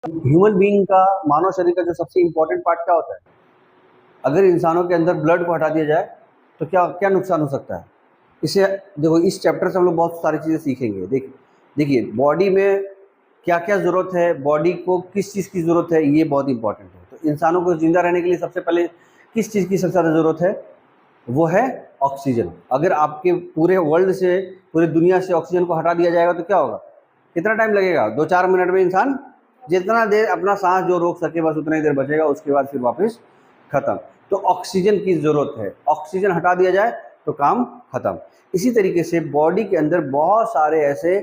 Human being का, मानव शरीर का जो सबसे इम्पोर्टेंट पार्ट क्या होता है? अगर इंसानों के अंदर ब्लड को हटा दिया जाए तो क्या क्या नुकसान हो सकता है? इसे देखो, इस चैप्टर से हम लोग बहुत सारी चीज़ें सीखेंगे। देखिए बॉडी में क्या क्या ज़रूरत है, बॉडी को किस चीज़ की ज़रूरत है, ये बहुत इंपॉर्टेंट है। तो इंसानों को जिंदा रहने के लिए सबसे पहले किस चीज़ की सबसे ज़्यादा ज़रूरत है? वो है ऑक्सीजन। अगर आपके पूरे वर्ल्ड से, पूरी दुनिया से ऑक्सीजन को हटा दिया जाएगा तो क्या होगा? कितना टाइम लगेगा? 2-4 मिनट में इंसान जितना देर अपना सांस जो रोक सके बस उतना ही देर बचेगा, उसके बाद फिर वापस खत्म। तो ऑक्सीजन की ज़रूरत है, ऑक्सीजन हटा दिया जाए तो काम खत्म। इसी तरीके से बॉडी के अंदर बहुत सारे ऐसे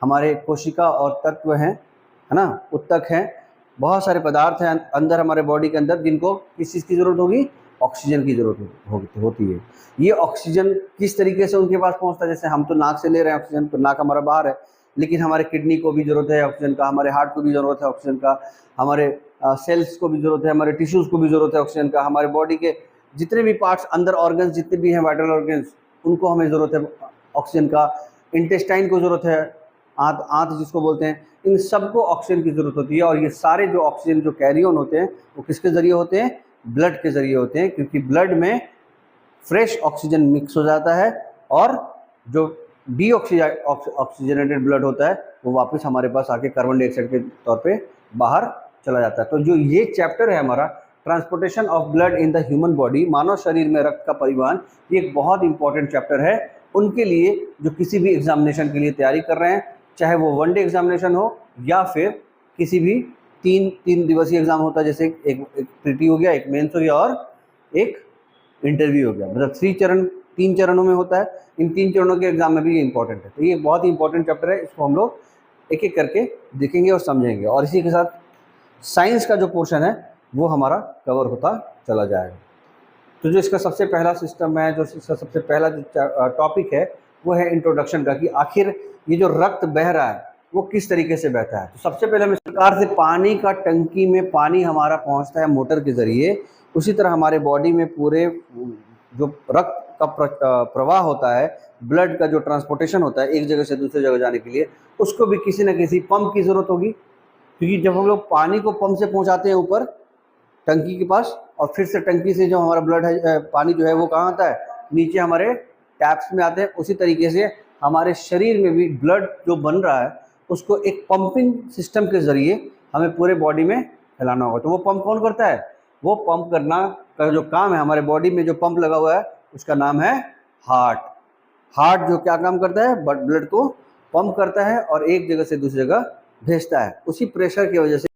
हमारे कोशिका और तत्व हैं, है ना, उत्तक हैं, बहुत सारे पदार्थ हैं अंदर हमारे बॉडी के अंदर जिनको किस चीज़ की ज़रूरत होगी? ऑक्सीजन की ज़रूरत होती है। ये ऑक्सीजन किस तरीके से उनके पास पहुंचता है? जैसे हम तो नाक से ले रहे हैं ऑक्सीजन, तो नाक हमारा बाहर है, लेकिन हमारे किडनी को भी ज़रूरत है ऑक्सीजन का, हमारे हार्ट को भी ज़रूरत है ऑक्सीजन का, हमारे सेल्स को भी ज़रूरत है, हमारे टिश्यूज़ को भी ज़रूरत है ऑक्सीजन का, हमारे बॉडी के जितने भी पार्ट्स अंदर ऑर्गन्स जितने भी हैं, वाइटल ऑर्गन्स, उनको हमें ज़रूरत है ऑक्सीजन का। इंटेस्टाइन को ज़रूरत है, आंत आंत जिसको बोलते हैं, इन सबको ऑक्सीजन की ज़रूरत होती है। और ये सारे जो ऑक्सीजन जो कैरी ऑन होते हैं वो किसके ज़रिए होते हैं? ब्लड के ज़रिए होते हैं, क्योंकि ब्लड में फ्रेश ऑक्सीजन मिक्स हो जाता है और जो ऑक्सीजनेटेड ब्लड होता है वो वापस हमारे पास आके कार्बन डाइऑक्साइड के तौर पे बाहर चला जाता है। तो जो ये चैप्टर है हमारा, transportation of blood in the human body, मानव शरीर में रक्त का परिवहन, ये एक बहुत इंपॉर्टेंट चैप्टर है उनके लिए जो किसी भी एग्जामिनेशन के लिए तैयारी कर रहे हैं, चाहे वो वनडे एग्जामिनेशन हो या फिर किसी भी तीन दिवसीय एग्जाम होता है, जैसे एक प्रीटी हो गया, एक मेंस हो गया और एक इंटरव्यू हो गया। मतलब 3 चरणों में होता है। इन 3 चरणों के एग्जाम में भी ये इंपॉर्टेंट है। तो ये बहुत ही इंपॉर्टेंट चैप्टर है, इसको हम लोग एक एक करके देखेंगे और समझेंगे, और इसी के साथ साइंस का जो पोर्शन है वो हमारा कवर होता चला जाएगा। तो जो इसका सबसे पहला सिस्टम है, जो इसका सबसे पहला जो टॉपिक है वो है इंट्रोडक्शन का, कि आखिर ये जो रक्त बह रहा है वो किस तरीके से बहता है। तो सबसे पहले हम इस प्रकार से पानी का टंकी में पानी हमारा पहुंचता है मोटर के ज़रिए, उसी तरह हमारे बॉडी में पूरे जो रक्त का प्रवाह होता है, ब्लड का जो ट्रांसपोर्टेशन होता है एक जगह से दूसरी जगह जाने के लिए, उसको भी किसी न किसी पंप की ज़रूरत होगी। क्योंकि जब हम लोग पानी को पंप से पहुंचाते हैं ऊपर टंकी के पास, और फिर से टंकी से जो हमारा ब्लड है, पानी जो है वो कहाँ आता है? नीचे हमारे टैप्स में आते हैं। उसी तरीके से हमारे शरीर में भी ब्लड जो बन रहा है उसको एक पंपिंग सिस्टम के ज़रिए हमें पूरे बॉडी में फैलाना होगा। तो वो पंप कौन करता है? वो पंप करना का जो काम है, हमारे बॉडी में जो पंप लगा हुआ है उसका नाम है हार्ट। हार्ट जो क्या काम करता है? ब्लड को पंप करता है और एक जगह से दूसरी जगह भेजता है। उसी प्रेशर की वजह से